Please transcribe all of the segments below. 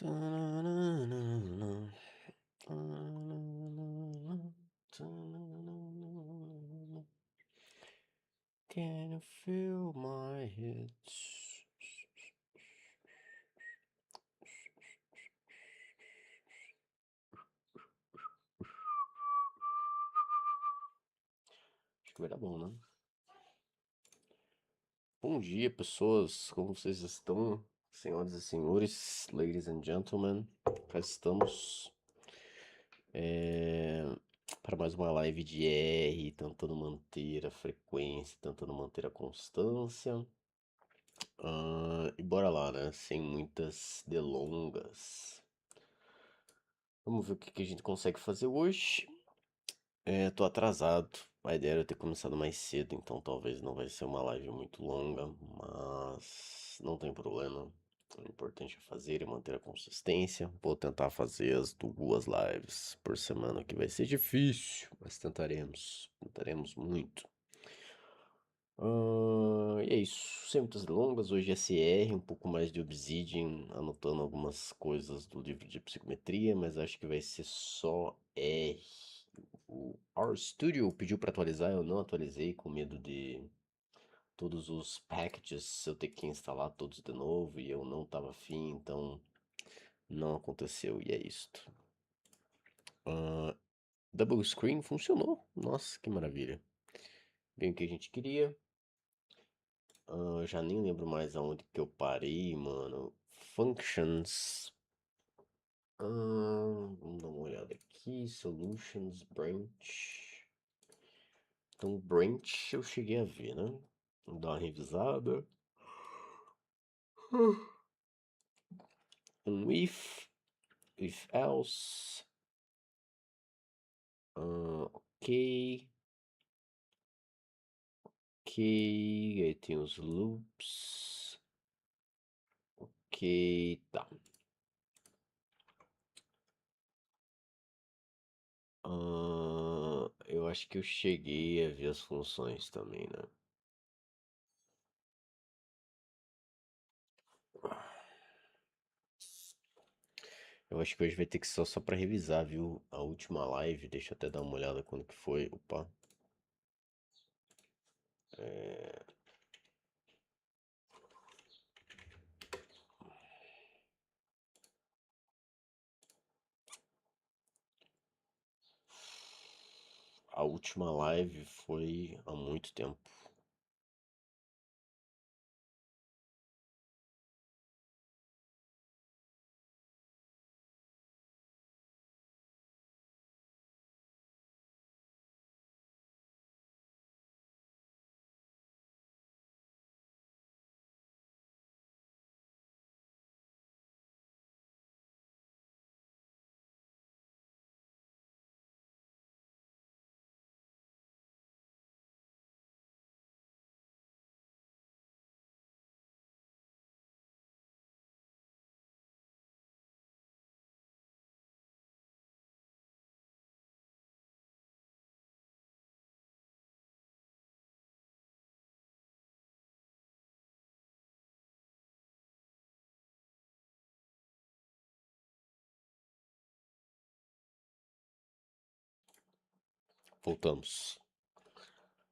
Can you feel my hits? Acho que vai dar bom, né? Bom dia, pessoas. Como vocês estão? Senhoras e senhores, ladies and gentlemen, cá estamos para mais uma live de R, tentando manter a frequência, tentando manter a constância. E bora lá, né? Sem muitas delongas. Vamos ver o que a gente consegue fazer hoje. Tô atrasado. A ideia era ter começado mais cedo, então talvez não vai ser uma live muito longa, mas não tem problema. O importante é fazer e manter a consistência. Vou tentar fazer as 2 lives por semana, que vai ser difícil, mas tentaremos. Tentaremos muito. E é isso, sem muitas delongas. Hoje é CR, um pouco mais de Obsidian, anotando algumas coisas do livro de Psicometria, mas acho que vai ser só R. O RStudio pediu para atualizar, eu não atualizei com medo de todos os packages eu ter que instalar todos de novo e eu não tava afim, então não aconteceu e é isto. Double screen funcionou, nossa, que maravilha. Bem o que a gente queria. Já nem lembro mais aonde que eu parei, mano. Functions. Vamos dar uma olhada aqui. Solutions, branch. Então, branch eu cheguei a ver, né? Vou dar uma revisada. If else. Ok. Ok. Aí tem os loops. Ok, tá. Eu acho que eu cheguei a ver as funções também, né? Eu acho que hoje vai ter que ser só pra revisar, viu? A última live, deixa eu até dar uma olhada quando que foi. Opa. A última live foi há muito tempo. Voltamos.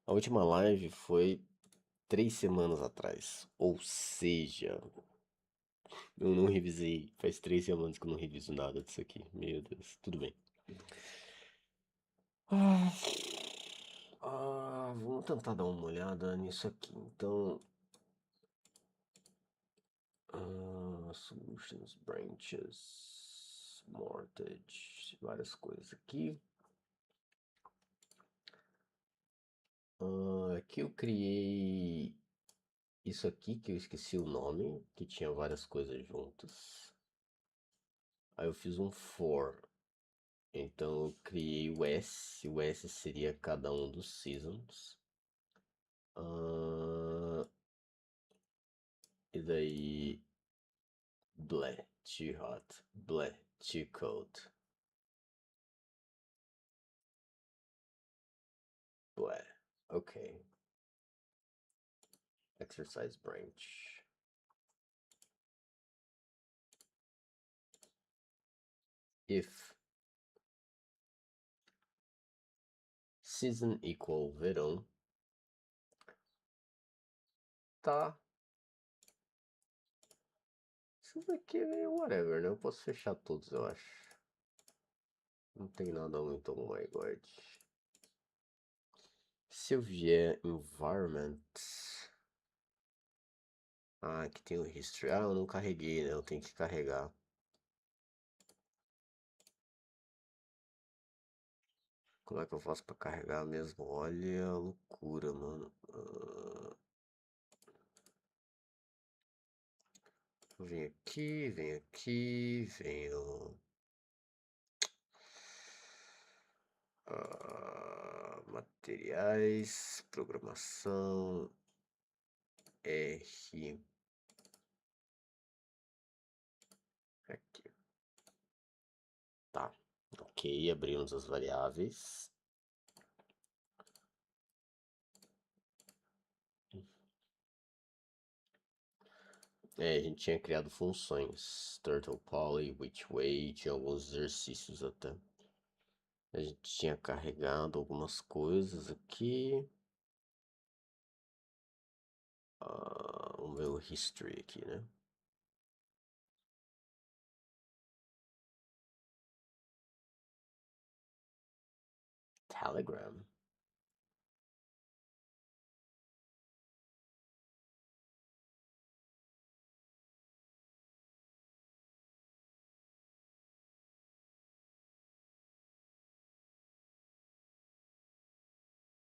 A última live foi 3 semanas atrás. Ou seja, eu não revisei. Faz 3 semanas que eu não reviso nada disso aqui. Meu Deus, tudo bem. Vamos tentar dar uma olhada nisso aqui. Então, solutions, branches, mortgage, várias coisas aqui. Aqui eu criei isso aqui que eu esqueci o nome, que tinha várias coisas juntas. Aí eu fiz um for. Então eu criei o S seria cada um dos seasons. E daí bleh, too hot, bleh, too cold. Bleh, okay. Exercise branch. if season equal verão, tá. Isso daqui é whatever, né? Eu posso fechar todos, eu acho. Não tem nada muito oh my god. Se eu vier environment. Ah, aqui tem o history. Ah, eu não carreguei, né? Eu tenho que carregar. Como é que eu faço pra carregar mesmo? Olha a loucura, mano. Vem aqui, vem aqui, venho. Materiais, programação, R. Aqui. Tá. Ok, abrimos as variáveis. A gente tinha criado funções. Turtle Poly, Which Way, tinha alguns exercícios até. A gente tinha carregado algumas coisas aqui. Vamos ver o history aqui, né? Telegram.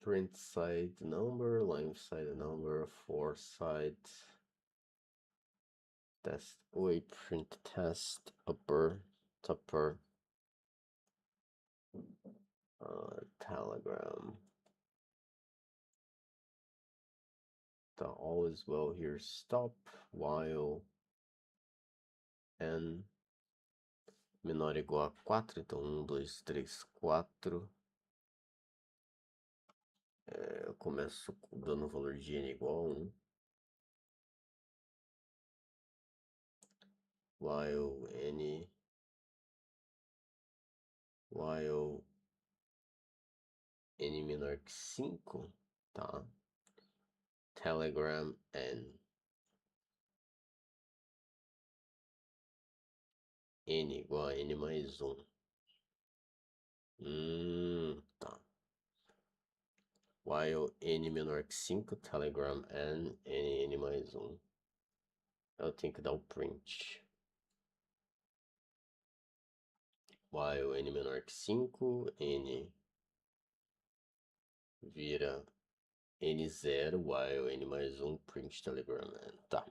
Print side number, line side number, for side test. Oi, print test upper, tupper. Telegram. Tá, all is well here. Stop while n menor ou igual a 4. Então 1, 2, 3, 4. Eu começo dando o valor de n igual a 1. While n menor que 5, tá? Telegram n. N igual a n mais 1. Tá. While n menor que 5, Telegram n mais 1. Eu tenho que dar o print. While n menor que 5, n vira n0, while n mais 1, print Telegram n. Tá.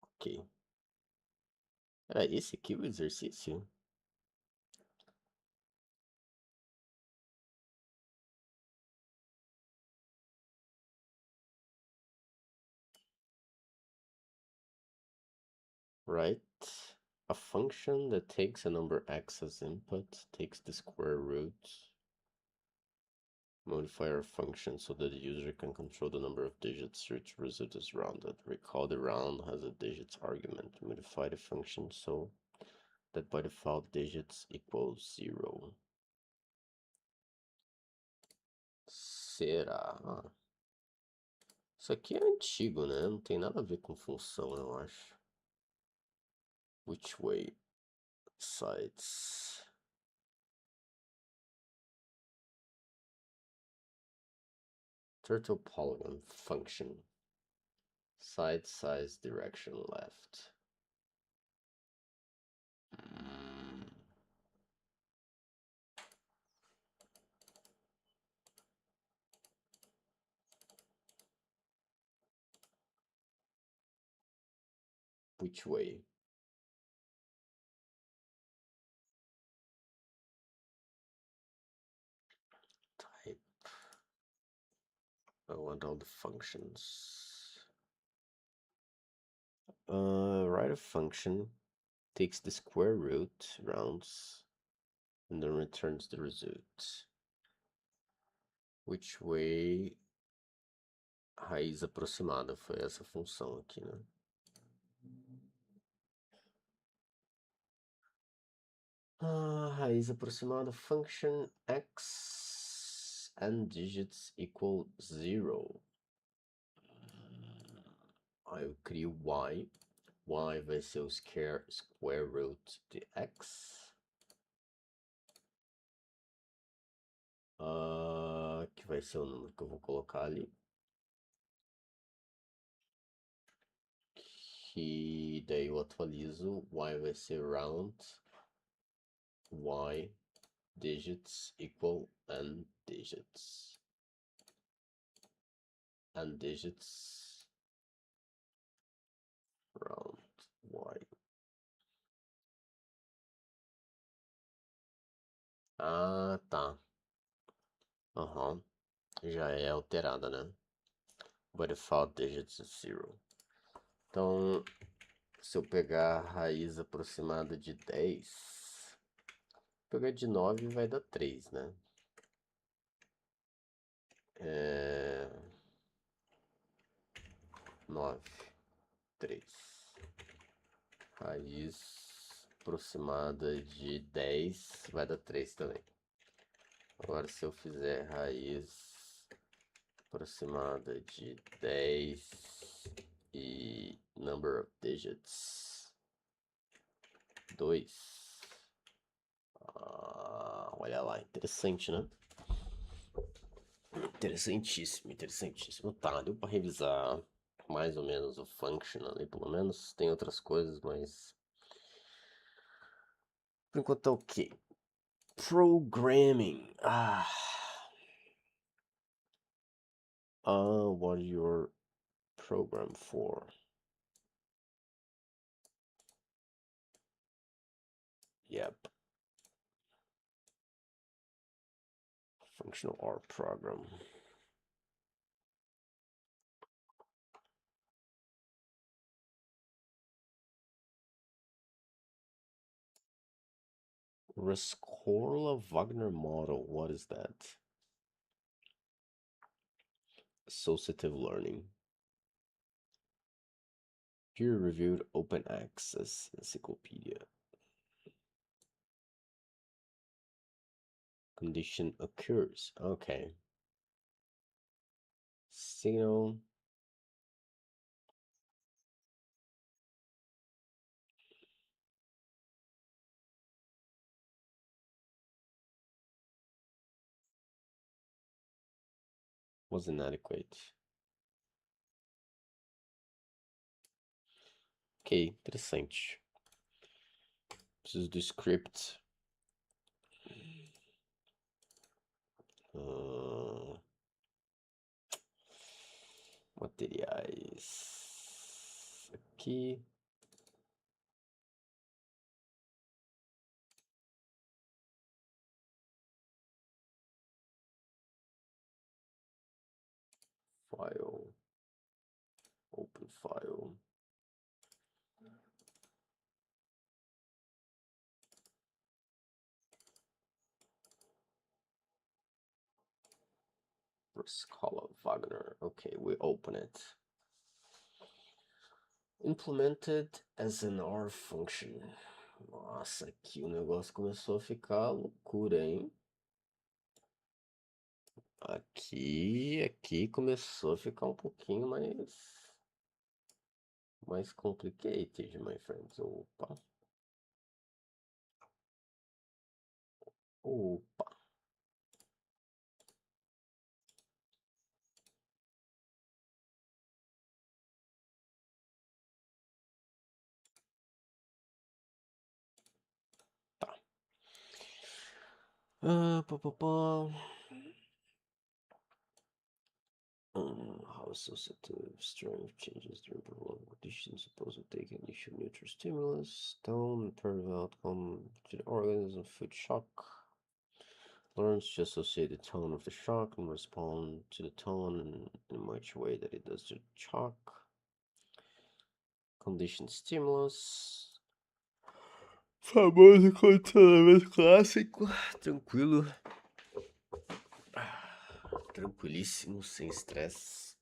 Ok. Era esse aqui o exercício? Right? A function that takes a number x as input, takes the square root, modify our function so that the user can control the number of digits which result is rounded. Recall the round has a digits argument. Modify the function so that by default digits equals 0. Será? Isso aqui é antigo, né? Não tem nada a ver com função, eu acho. Which way? Sides. Turtle polygon function. Side size direction left. Which way? Type. I want all the functions. Write a function, takes the square root, rounds, and then returns the result. Which way? Raiz aproximada foi essa função aqui, né? raiz aproximada function x and digits equal 0. Aí eu crio y. Y vai ser o square root de x. Que vai ser o número que eu vou colocar ali. Que daí eu atualizo. Y vai ser round. Y digits equal n digits. N digits round y. Ah, tá. Aham. Já é alterada, né? By default digits is 0. Então, se eu pegar a raiz aproximada de 10, pegar de 9 vai dar 3, né? 9, 3. Raiz aproximada de 10 vai dar 3 também. Agora, se eu fizer raiz aproximada de 10 e number of digits 2. Olha lá, interessante, né? Interessantíssimo, interessantíssimo. Tá, deu pra revisar mais ou menos o function ali, pelo menos. Tem outras coisas, mas por enquanto tá ok. Programming. What is your program for? Yep. Functional R program. Rescorla-Wagner model. What is that? Associative learning. Peer-reviewed open access encyclopedia. Condition occurs. Okay. Signal. Was inadequate. Ok, interessante. Preciso do script. Materiais. Aqui. File. Open file. Rescorla-Wagner. Okay, we open it. Implemented as an R function. Nossa, aqui o negócio começou a ficar loucura, hein? Aqui começou a ficar um pouquinho mais complicated, my friends. Opa. Tá. How associative strength changes during prolonged conditions. Suppose we take initial neutral stimulus, tone, parallel outcome to the organism, food shock. Learns to associate the tone with the shock and respond to the tone in a much way that it does to the shock. Condition stimulus. Famoso condicionamento clássico. Tranquilo. Tranquilíssimo, sem estresse.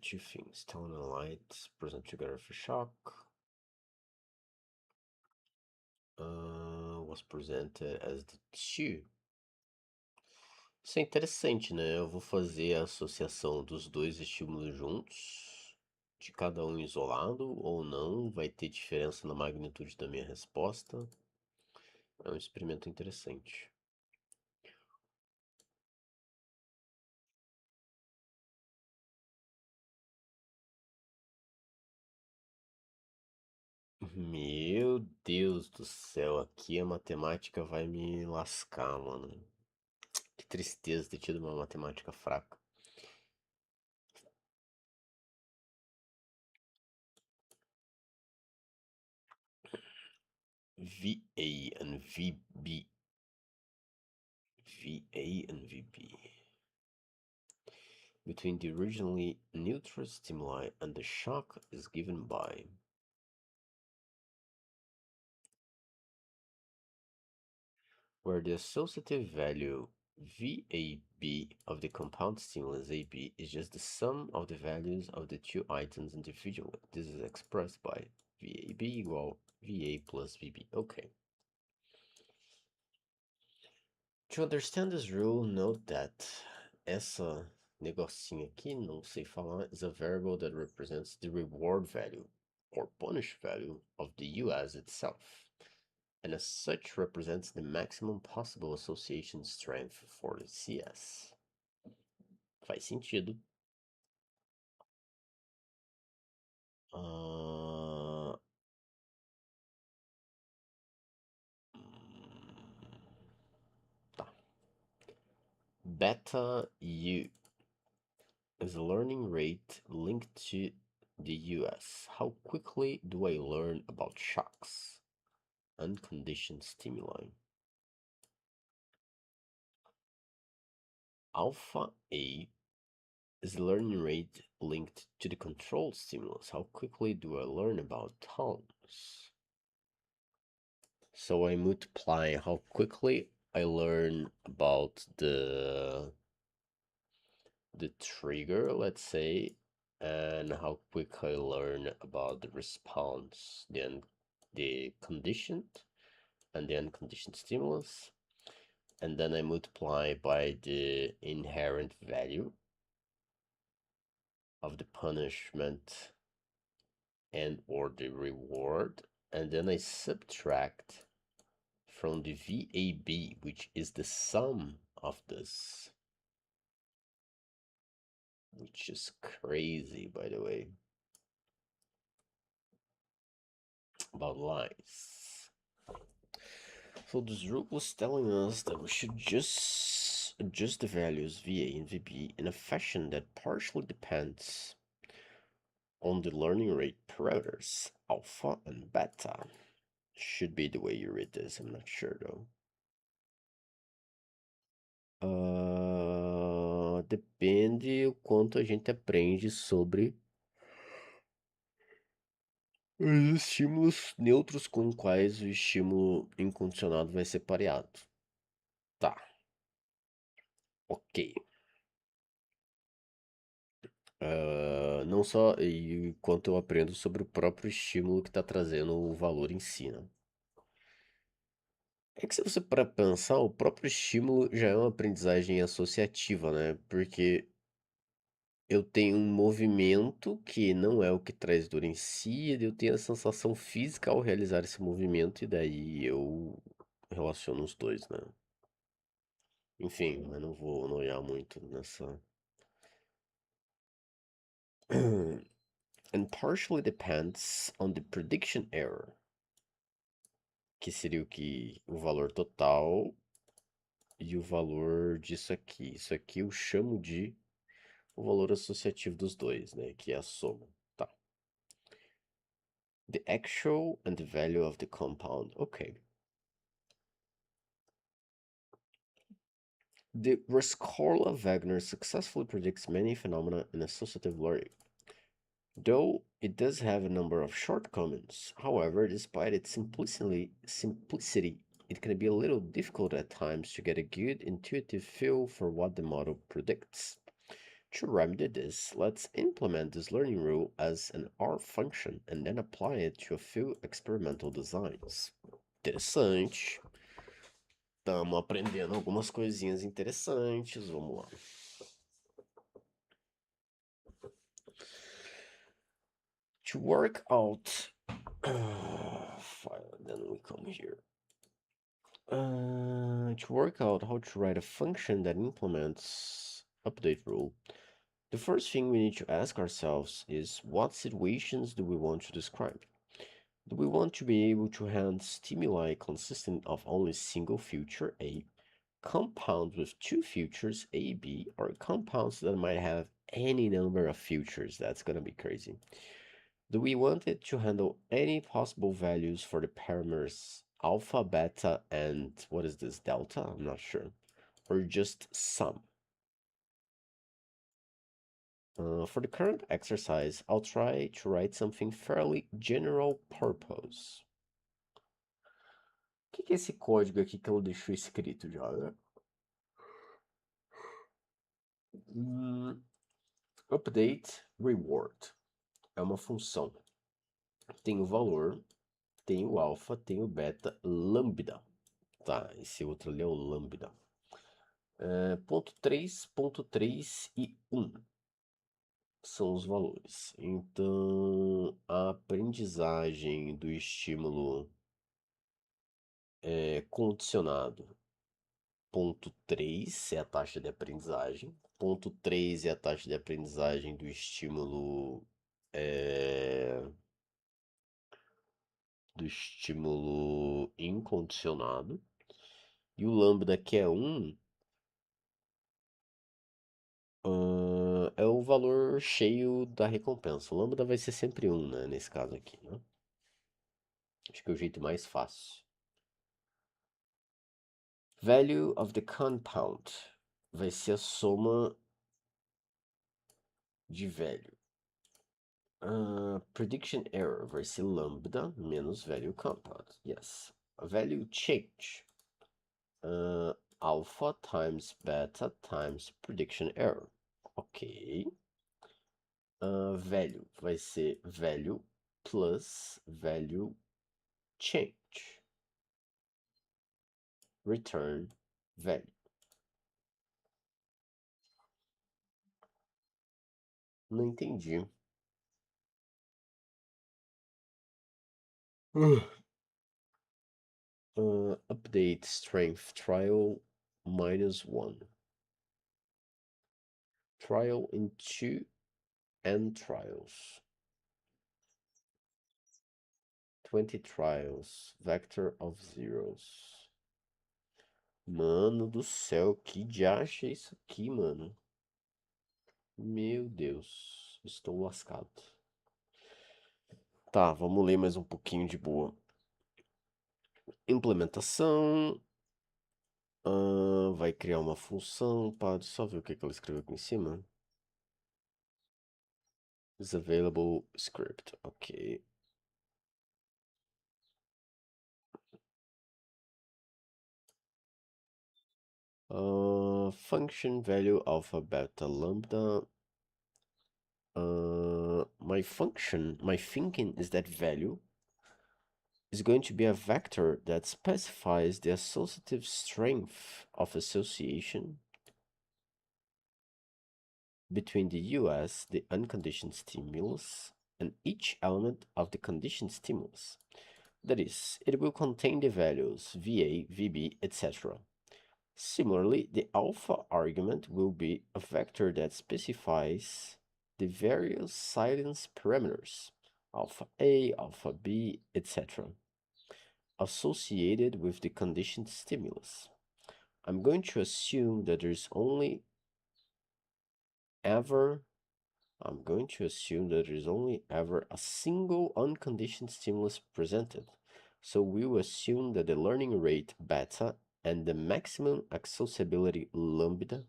two things, tone and light, present together for shock. Was presented as the two. Isso é interessante, né? Eu vou fazer a associação dos dois estímulos juntos, de cada um isolado ou não, vai ter diferença na magnitude da minha resposta. É um experimento interessante. Meu Deus do céu, aqui a matemática vai me lascar, mano. Que tristeza ter tido uma matemática fraca. VA and VB. VA and VB. Between the originally neutral stimuli and the shock is given by where the associative value VAB of the compound stimulus AB is just the sum of the values of the two items individually. This is expressed by VAB equal VA plus VB. Okay. To understand this rule, note that essa negocinho aqui, não sei falar, is a variable that represents the reward value or punish value of the US itself, and as such represents the maximum possible association strength for the CS. Faz sentido. Tá. Beta U is a learning rate linked to the US. How quickly do I learn about shocks? Unconditioned stimuli. Alpha A is the learning rate linked to the controlled stimulus. How quickly do I learn about tones? So I multiply how quickly I learn about the trigger, let's say, and how quick I learn about the response, then the conditioned and the unconditioned stimulus, and then I multiply by the inherent value of the punishment and or the reward, and then I subtract from the VAB, which is the sum of this, which is crazy, by the way, about lies. So this rule was telling us that we should just adjust the values VA and VB in a fashion that partially depends on the learning rate parameters, alpha and beta. Should be the way you read this, I'm not sure though. Depende o quanto a gente aprende sobre os estímulos neutros com quais o estímulo incondicionado vai ser pareado. Tá. Ok. Não só e quanto eu aprendo sobre o próprio estímulo que está trazendo o valor em si, né? É que se você para pensar, o próprio estímulo já é uma aprendizagem associativa, né? Porque eu tenho um movimento que não é o que traz dor em si, e eu tenho a sensação física ao realizar esse movimento, e daí eu relaciono os dois, né? Enfim, mas não vou noiar muito nessa. And partially depends on the prediction error, que seria o valor total e o valor disso aqui. Isso aqui eu chamo de o valor associativo dos dois, né? Que é a soma. Tá. The actual and the value of the compound. Ok. The Rescorla-Wagner successfully predicts many phenomena in associative learning, though it does have a number of shortcomings. However, despite its simplicity, it can be a little difficult at times to get a good intuitive feel for what the model predicts. To remedy this, let's implement this learning rule as an R function and then apply it to a few experimental designs. Interessante. Estamos aprendendo algumas coisinhas interessantes. Vamos lá. To work out file, then we come here. To work out how to write a function that implements update rule, the first thing we need to ask ourselves is what situations do we want to describe? Do we want to be able to hand stimuli consistent of only single feature A, compounds with two features A, B, or compounds that might have any number of features? That's gonna be crazy. Do we want it to handle any possible values for the parameters alpha, beta, and what is this, delta? I'm not sure. Or just some? For the current exercise, I'll try to write something fairly general purpose. O que é esse código aqui que ela deixou escrito já, né? Update reward é uma função. Tem o valor, tem o alfa, tem o beta, lambda. Tá, esse outro ali é o lambda. Ponto 3, ponto 3 e 1 são os valores. Então, a aprendizagem do estímulo condicionado. Ponto 3 é a taxa de aprendizagem. Ponto 3 é a taxa de aprendizagem do estímulo incondicionado. E o lambda, que é 1, é o valor cheio da recompensa. O lambda vai ser sempre 1, né? Nesse caso aqui, né? Acho que é o jeito mais fácil. Value of the compound vai ser a soma de value. Prediction error vai ser lambda menos value compound. Yes. Value change. Alpha times beta times prediction error. Ok. Value vai ser value plus value change. Return value. Não entendi. Update strength trial -1. Trial into n trials. 20 trials. Vector of zeros. Mano do céu, que diacho é isso aqui, mano? Meu Deus, estou lascado. Tá, vamos ler mais um pouquinho de boa. Implementação. Vai criar uma função. Pode só ver o que ela escreveu aqui em cima. Is available script. Ok. Function value alpha, beta, lambda. My thinking is that value is going to be a vector that specifies the associative strength of association between the US, the unconditioned stimulus, and each element of the conditioned stimulus. That is, it will contain the values VA, VB, etc. Similarly, the alpha argument will be a vector that specifies the various silence parameters, alpha A, alpha B, etc., associated with the conditioned stimulus. I'm going to assume that there's only ever a single unconditioned stimulus presented. So we will assume that the learning rate beta and the maximum accessibility lambda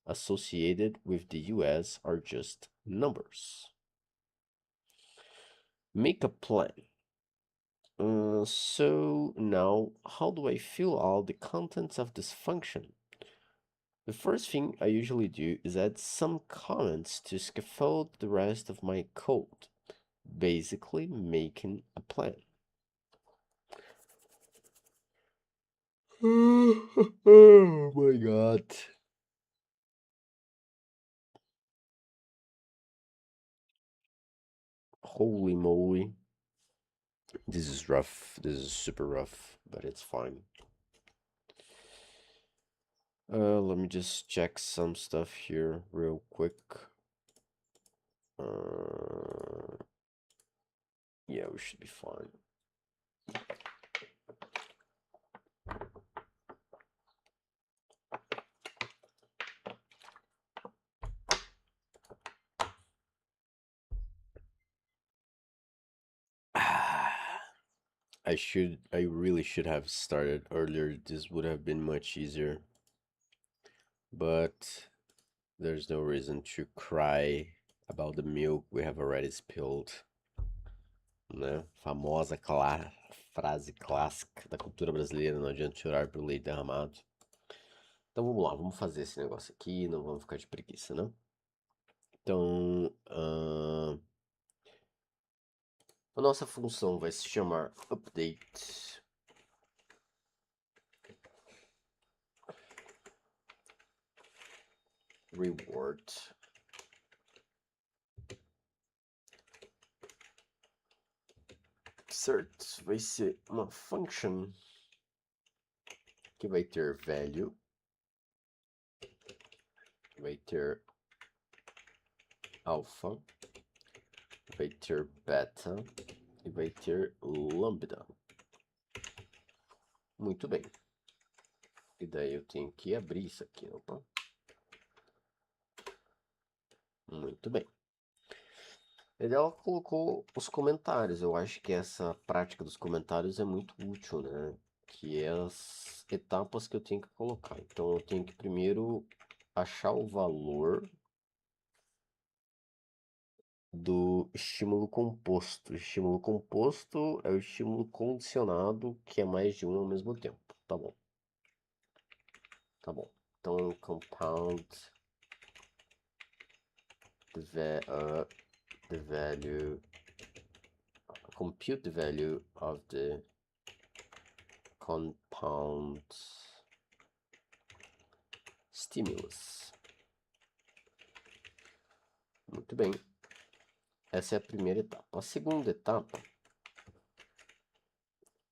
associated with the US are just numbers. Make a plan. So now, how do I fill out the contents of this function? The first thing I usually do is add some comments to scaffold the rest of my code, basically making a plan. Oh my god. Holy moly. This is rough. This is super rough, but it's fine. Let me just check some stuff here real quick. Yeah, we should be fine. I really should have started earlier. This would have been much easier. But there's no reason to cry about the milk we have already spilled, né? Famosa frase clássica da cultura brasileira, não adianta chorar pelo leite derramado. Então vamos lá, vamos fazer esse negócio aqui, não vamos ficar de preguiça, né? Então, a nossa função vai se chamar update reward. Certo, vai ser uma function que vai ter value, vai ter alpha, vai ter beta e vai ter lambda. Muito bem. E daí eu tenho que abrir isso aqui, opa. Muito bem. E daí ela colocou os comentários. Eu acho que essa prática dos comentários é muito útil, né? Que é as etapas que eu tenho que colocar. Então eu tenho que primeiro achar o valor do estímulo composto. O estímulo composto é o estímulo condicionado, que é mais de um ao mesmo tempo. Tá bom. Tá bom. Então, compound the value, compute the value of the compound stimulus. Muito bem. Essa é a primeira etapa. A segunda etapa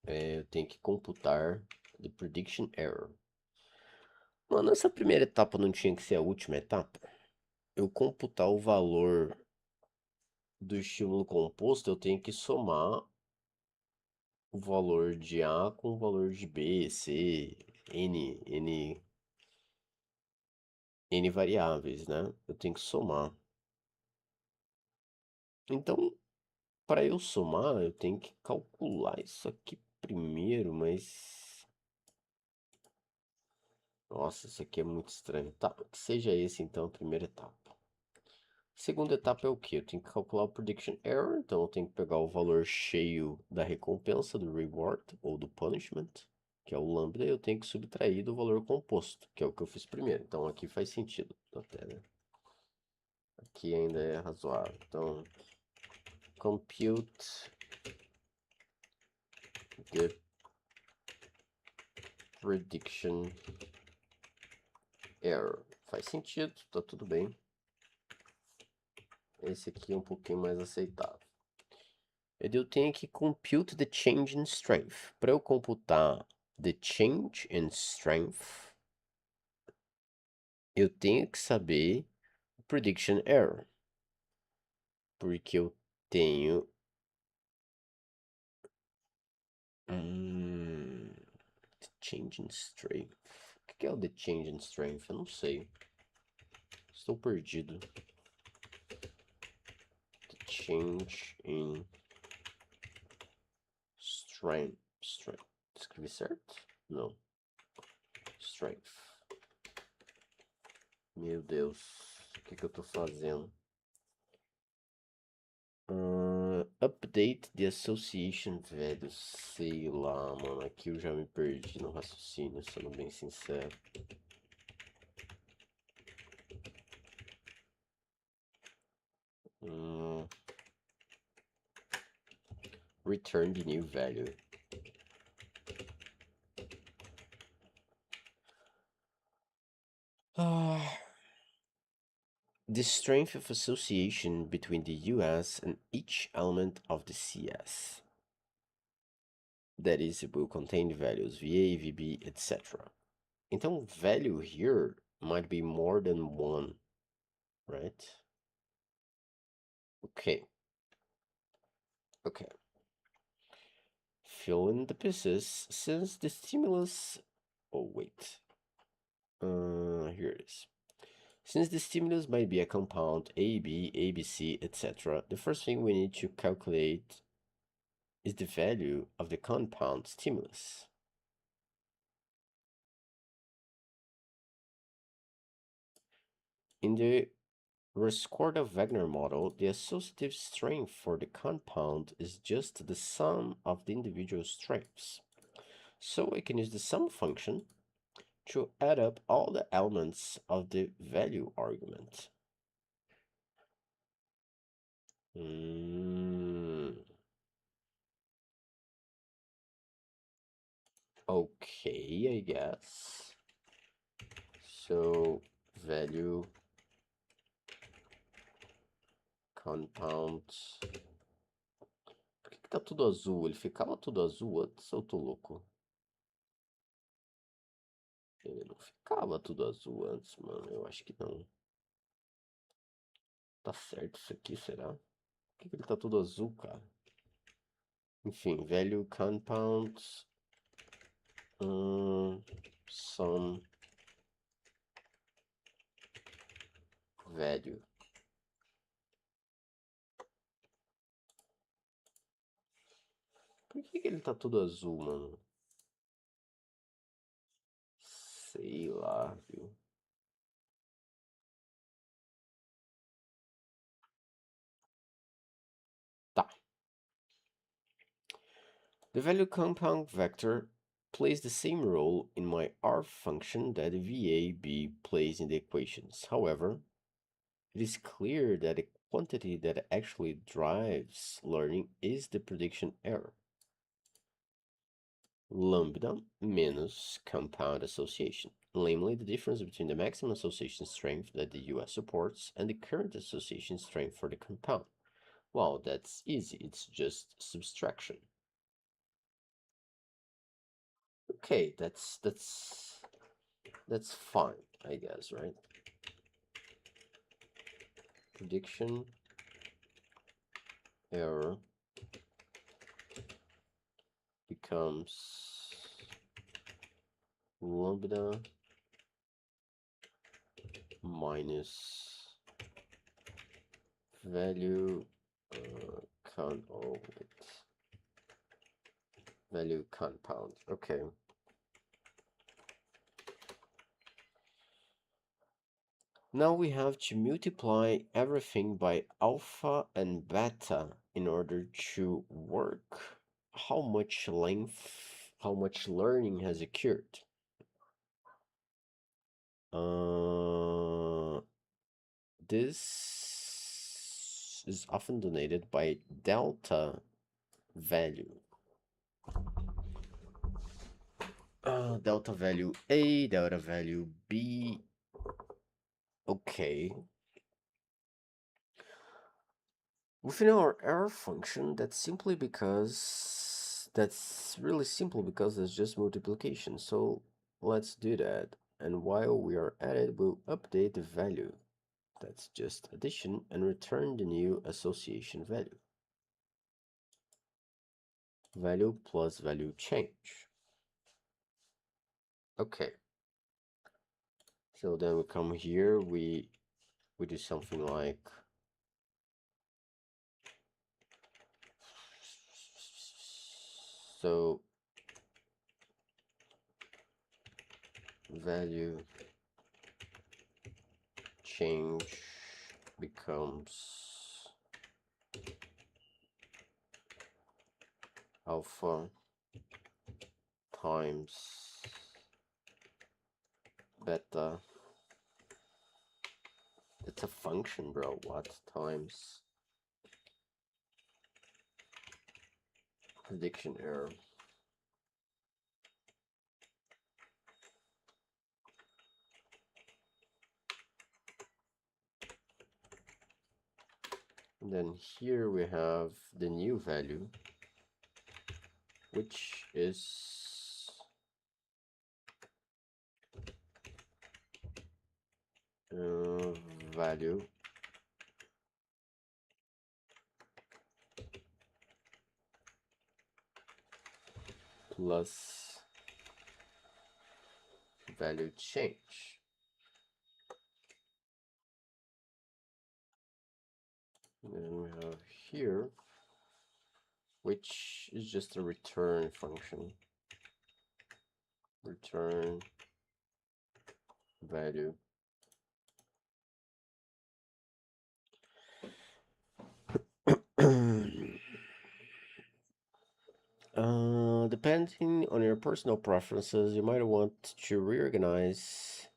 eu tenho que computar the prediction error. Mano, essa primeira etapa não tinha que ser a última etapa? Eu computar o valor do estímulo composto, eu tenho que somar o valor de A com o valor de B, C, N variáveis, né? Eu tenho que somar. Então, para eu somar, eu tenho que calcular isso aqui primeiro, mas... Nossa, isso aqui é muito estranho. Tá, que seja esse então a primeira etapa. Segunda etapa é o que? Eu tenho que calcular o prediction error, então eu tenho que pegar o valor cheio da recompensa, do reward ou do punishment, que é o lambda, e eu tenho que subtrair do valor composto, que é o que eu fiz primeiro. Então aqui faz sentido, até, né? Aqui ainda é razoável. Então, compute the prediction error. Faz sentido, tá tudo bem. Esse aqui é um pouquinho mais aceitável. Eu tenho que compute the change in strength. Para eu computar the change in strength, eu tenho que saber o prediction error. Porque eu tenho... the change in strength. O que é o the change in strength? Eu não sei. Estou perdido. The change in strength. Escrevi certo? Não. Strength. Meu Deus. O que eu tô fazendo? Update the association value. Sei lá, mano. Aqui eu já me perdi no raciocínio, sendo bem sincero. Return the new value. The strength of association between the US and each element of the CS. That is, it will contain values VA, VB, etc. Então, value here might be more than one, right? Okay. Fill in the pieces since the stimulus. Oh, wait. Here it is. Since the stimulus might be a compound AB, ABC, etc., the first thing we need to calculate is the value of the compound stimulus. In the Rescorda-Wagner model, the associative strength for the compound is just the sum of the individual strengths. So I can use the sum function to add up all the elements of the value argument. Okay, I guess. So, value compound. Por que tá tudo azul? Ele ficava tudo azul antes ou eu tô louco? Ele não ficava tudo azul antes, mano. Eu acho que não. Tá certo isso aqui, será? Por que ele tá tudo azul, cara? Enfim, value compound. Sum value. Por que ele tá todo azul, mano? Sei lá, viu? Tá. The value compound vector plays the same role in my R function that the VAB plays in the equations. However, it is clear that the quantity that actually drives learning is the prediction error. Lambda minus compound association, namely the difference between the maximum association strength that the US supports and the current association strength for the compound. Well, that's easy, it's just subtraction. Okay, that's fine, I guess, right? Prediction error becomes lambda minus value value compound. Okay. Now we have to multiply everything by alpha and beta in order to work how much learning has occurred. This is often denoted by delta value. Delta value A, delta value B. Okay. Within our error function, that's really simple because it's just multiplication. So let's do that. And while we are at it, we'll update the value. That's just addition and return the new association value. Value plus value change. Okay. So then we come here, we do something like so value change becomes alpha times beta. It's a function, bro. What times prediction error. And then here we have the new value, which is value plus value change. And then we have here, which is just a return function. Return value. Depending on your personal preferences, you might want to reorganize.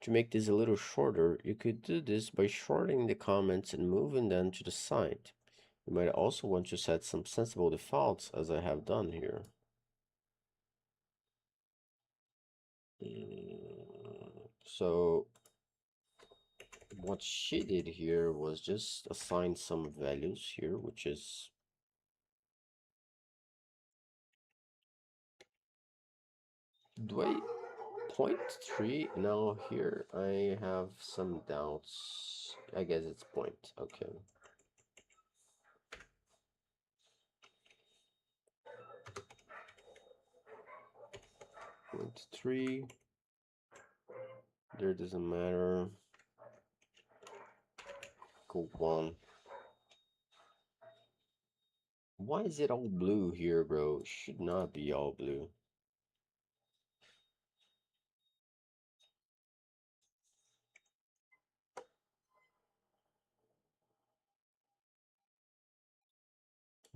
To make this a little shorter, you could do this by shortening the comments and moving them to the side. You might also want to set some sensible defaults, as I have done here. So what she did here was just assign some values here, which is do I 0.3? Now here I have some doubts. I guess it's point. Okay. 0.3. There doesn't matter. Go 1. Why is it all blue here, bro? It should not be all blue.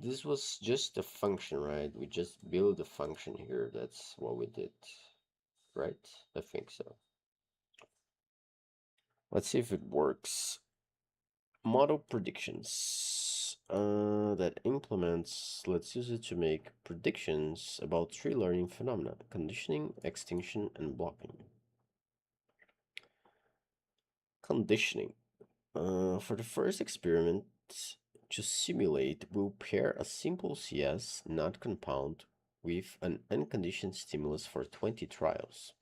This was just a function, right? We just build a function here. That's what we did, right? I think so. Let's see if it works. Model predictions. That implements, let's use it to make predictions about 3 learning phenomena: conditioning, extinction, and blocking. Conditioning. For the first experiment, to simulate, we'll pair a simple CS, not compound, with an unconditioned stimulus for 20 trials,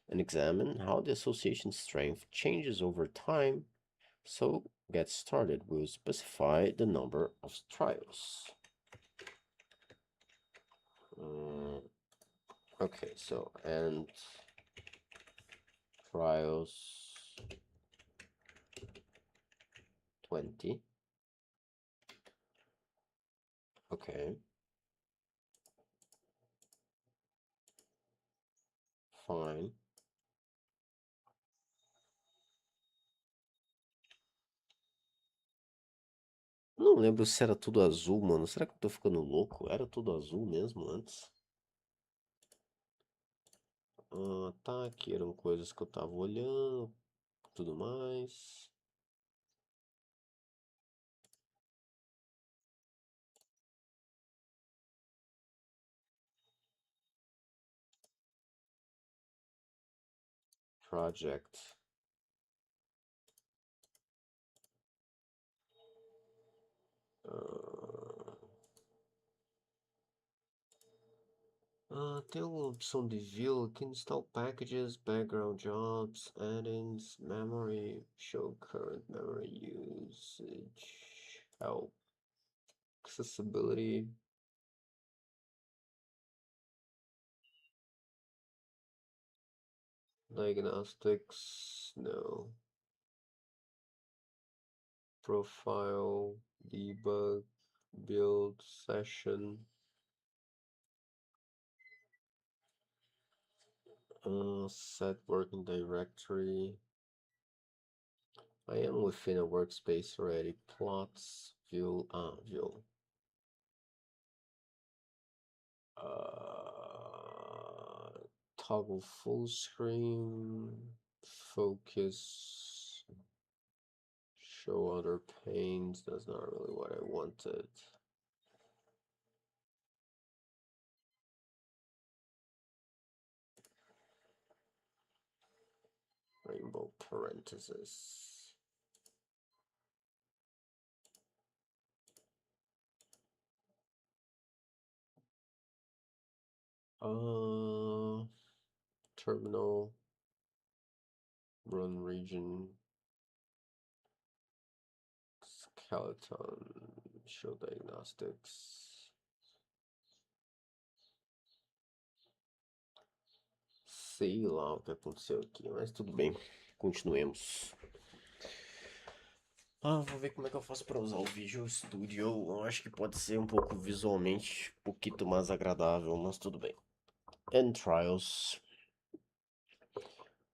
and examine how the association strength changes over time. So, get started, we'll specify the number of trials. Okay, so, and trials 20. Okay. Fine. Não lembro se era tudo azul, mano. Será que eu tô ficando louco? Era tudo azul mesmo antes? Tá, aqui eram coisas que eu tava olhando, tudo mais. Project. Tem uma opção de view aqui, install packages, background jobs, add-ins, memory, show current memory usage, help, accessibility. Diagnostics, no. Profile, debug, build, session. Set working directory. I am within a workspace already. Plots, view, view. Toggle full screen, focus, show other panes. That's not really what I wanted. double parentheses. Terminal, run region, skeleton, show diagnostics. Sei lá o que aconteceu aqui, mas tudo bem. Continuemos. Vou ver como é que eu faço para usar o Visual Studio. Eu acho que pode ser um pouco visualmente um pouquinho mais agradável, mas tudo bem. And trials.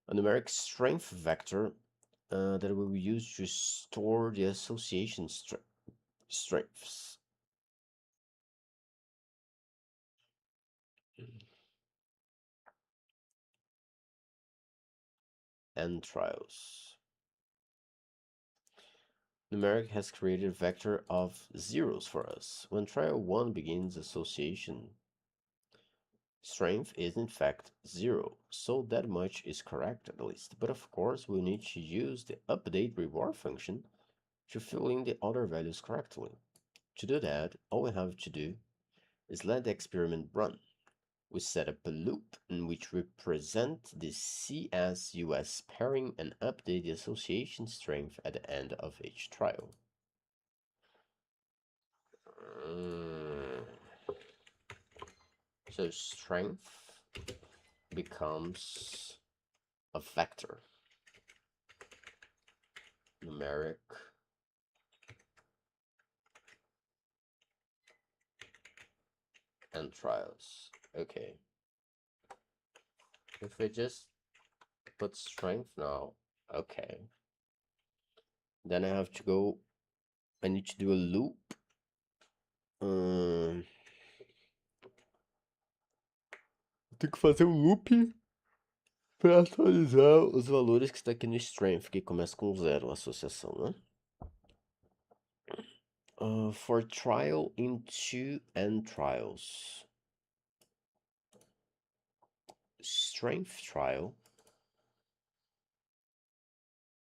A numeric strength vector that we will use to store the association strengths. And trials. Numeric has created a vector of zeros for us. When trial 1 begins, association strength is in fact 0, so that much is correct at least. But of course we'll need to use the update reward function to fill in the other values correctly. To do that, all we have to do is let the experiment run. We set up a loop in which we present the CSUS pairing and update the association strength at the end of each trial. So strength becomes a vector. Numeric and trials. Okay. If we just put strength now, okay. Then I have to go, I need to do a loop. Tenho que fazer um loop para atualizar os valores que está aqui no strength, que começa com 0, a associação, né? For trial into and trials. Strength trial.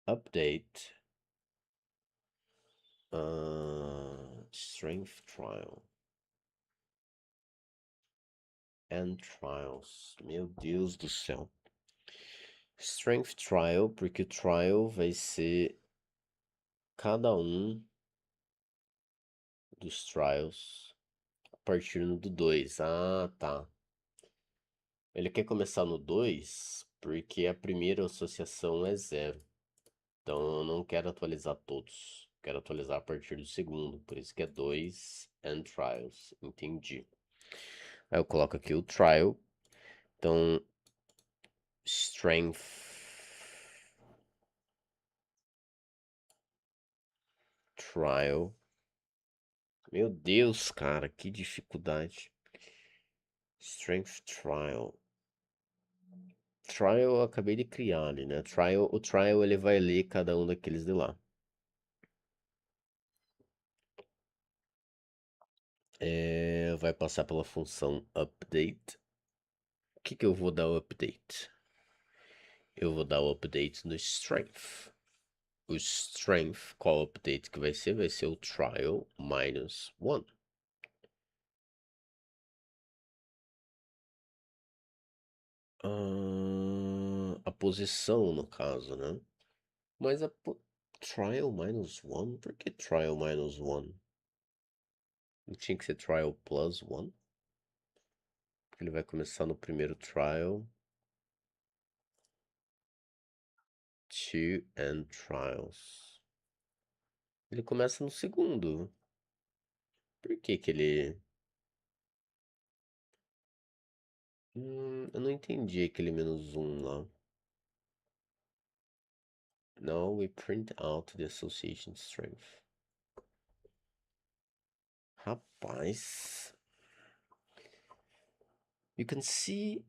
Update. Strength trial. And trials. Meu Deus do céu. Strength trial, porque o trial vai ser cada dos trials a partir do 2. Ah, tá. Ele quer começar no 2 porque a primeira associação é 0. Então eu não quero atualizar todos. Quero atualizar a partir do segundo. Por isso que é 2 and trials. Entendi. Aí eu coloco aqui o trial. Então, strength trial. Meu Deus, cara, que dificuldade. Strength trial. Trial eu acabei de criar ali, né? O trial ele vai ler cada um daqueles de lá. Vai passar pela função update. O que eu vou dar o update? Eu vou dar o update no strength. O strength, qual update que vai ser? Vai ser o trial minus 1. A posição, no caso, né? Mas trial minus 1? Por que trial minus 1? Não tinha que ser trial plus 1? Ele vai começar no primeiro trial. 2 and trials. Ele começa no segundo. Por que que ele... eu não entendi aquele menos 1 lá. Now we print out the association strength. Rapaz. You can see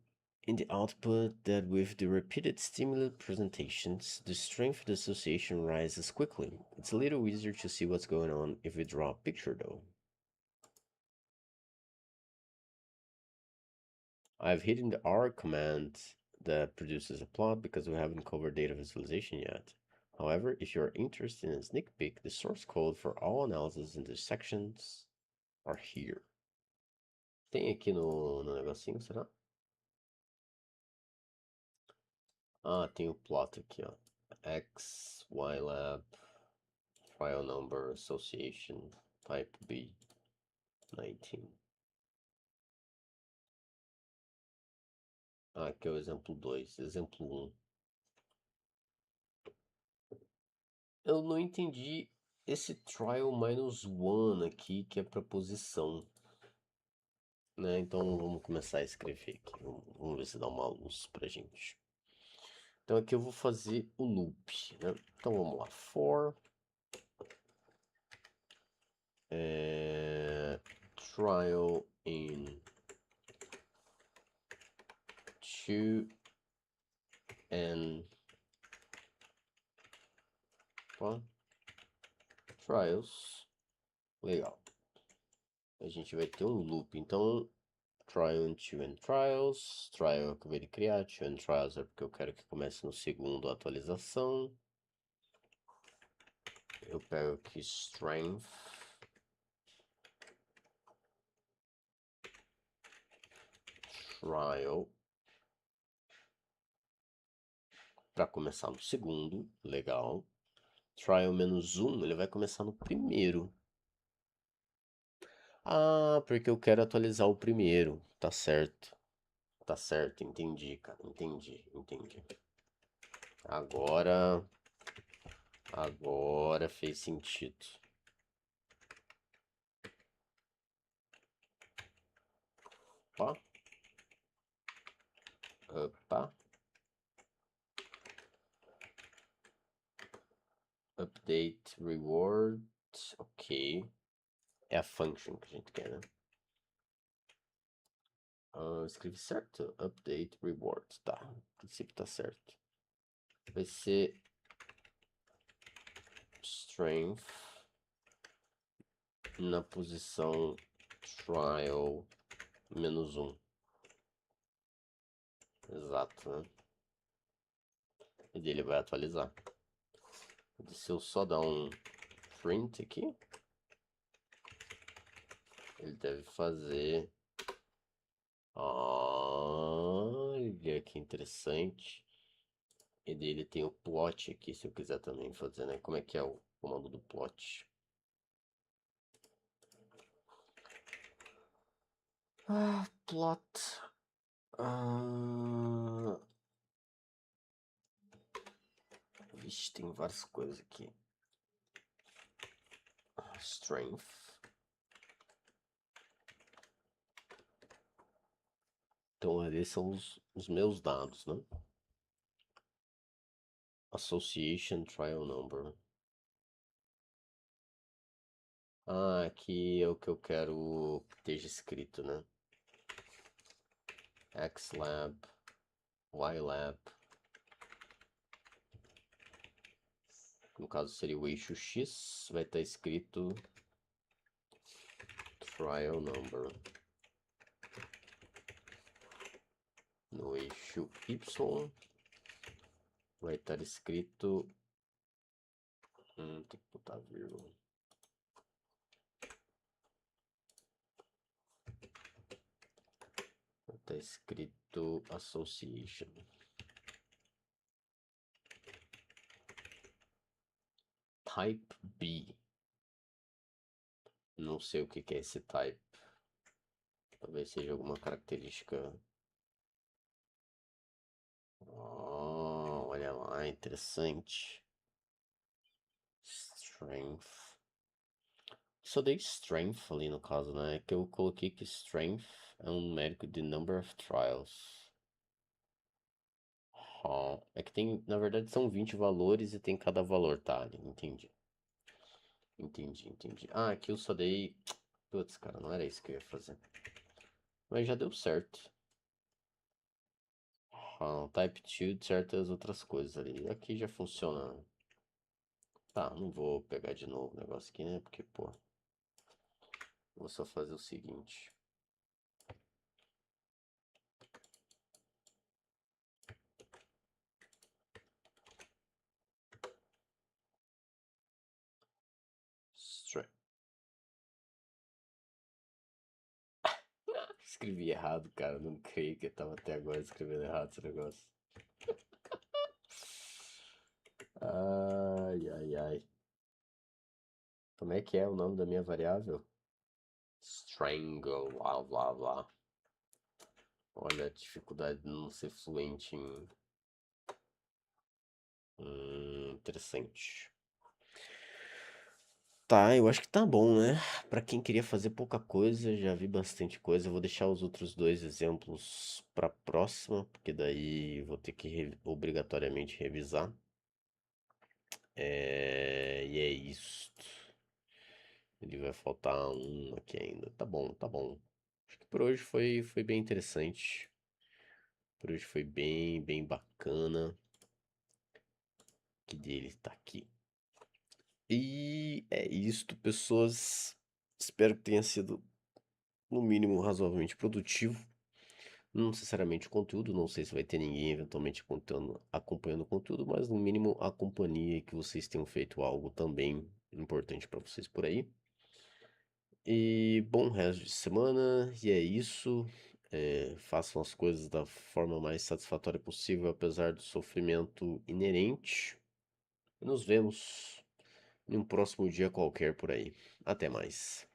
in the output that with the repeated stimuli presentations, the strength of the association rises quickly. It's a little easier to see what's going on if we draw a picture though. I've hidden the R command that produces a plot because we haven't covered data visualization yet. However, if you're interested in a sneak peek, the source code for all analysis intersections are here. Tem aqui no negocinho, será? Ah, tem o plot aqui, ó. X, Y lab, file number, association, type B, 19. Ah, aqui é o exemplo 2, exemplo 1. Eu não entendi esse trial -1 aqui, que é para posição, né? Então vamos começar a escrever aqui. Vamos ver se dá uma luz pra gente. Então aqui eu vou fazer o loop, né? Então vamos lá. For trial in 2 and trials. Legal. A gente vai ter um loop. Então, trial in 2 and trials. Trial eu acabei de criar. 2 and trials é porque eu quero que comece no segundo a atualização. Eu pego aqui strength. Trial. Para começar no segundo. Legal. Trial -1, ele vai começar no primeiro. Ah, porque eu quero atualizar o primeiro. Tá certo. Tá certo, entendi, cara. Entendi. Agora fez sentido. Opa. Opa. Update reward. Ok. É a function que a gente quer, né? Escrevi certo? Update reward. Tá. No princípio tá certo. Vai ser strength na posição trial -1. Exato, né? E dele vai atualizar. Se eu só dar um print aqui, ele deve fazer. Olha que interessante. E dele tem o plot aqui, se eu quiser também fazer, né? Como é que é o comando do plot? Plot. Vixe, tem várias coisas aqui. Strength. Então, esses são os meus dados, né? Association trial number. Aqui é o que eu quero que esteja escrito, né? X lab, Y lab. No caso seria o eixo X, vai estar escrito trial number. No eixo Y vai estar escrito. Tem que botar vírgula. Vai estar escrito association. Type B. Não sei o que é esse type. Talvez seja alguma característica. Olha lá, interessante. Strength. Só dei strength ali no caso, né? É que eu coloquei que strength é um numérico de number of trials. É que tem, na verdade, são 20 valores e tem cada valor, tá? Entendi. Entendi. Aqui eu só dei. Putz, cara, não era isso que eu ia fazer. Mas já deu certo. Type 2 de certas outras coisas ali. Aqui já funciona. Tá, não vou pegar de novo o negócio aqui, né? Porque, pô. Vou só fazer o seguinte. Escrevi errado, cara. Não creio que eu tava até agora escrevendo errado esse negócio. Ai, ai, ai. Como é que é o nome da minha variável? Strangle, blá, blá, blá. Olha a dificuldade de não ser fluente em... interessante. Tá, eu acho que tá bom, né? Pra quem queria fazer pouca coisa, já vi bastante coisa. Eu vou deixar os outros dois exemplos pra próxima, porque daí vou ter que obrigatoriamente revisar. E é isso. Ele vai faltar um aqui ainda. Tá bom, tá bom. Acho que por hoje foi bem interessante. Por hoje foi bem bacana. Que dele tá aqui. E é isto, pessoas. Espero que tenha sido, no mínimo, razoavelmente produtivo. Não necessariamente o conteúdo, não sei se vai ter ninguém eventualmente acompanhando o conteúdo, mas no mínimo a companhia que vocês tenham feito algo também importante para vocês por aí. E bom resto de semana, e é isso. Façam as coisas da forma mais satisfatória possível, apesar do sofrimento inerente. E nos vemos em um próximo dia qualquer por aí. Até mais.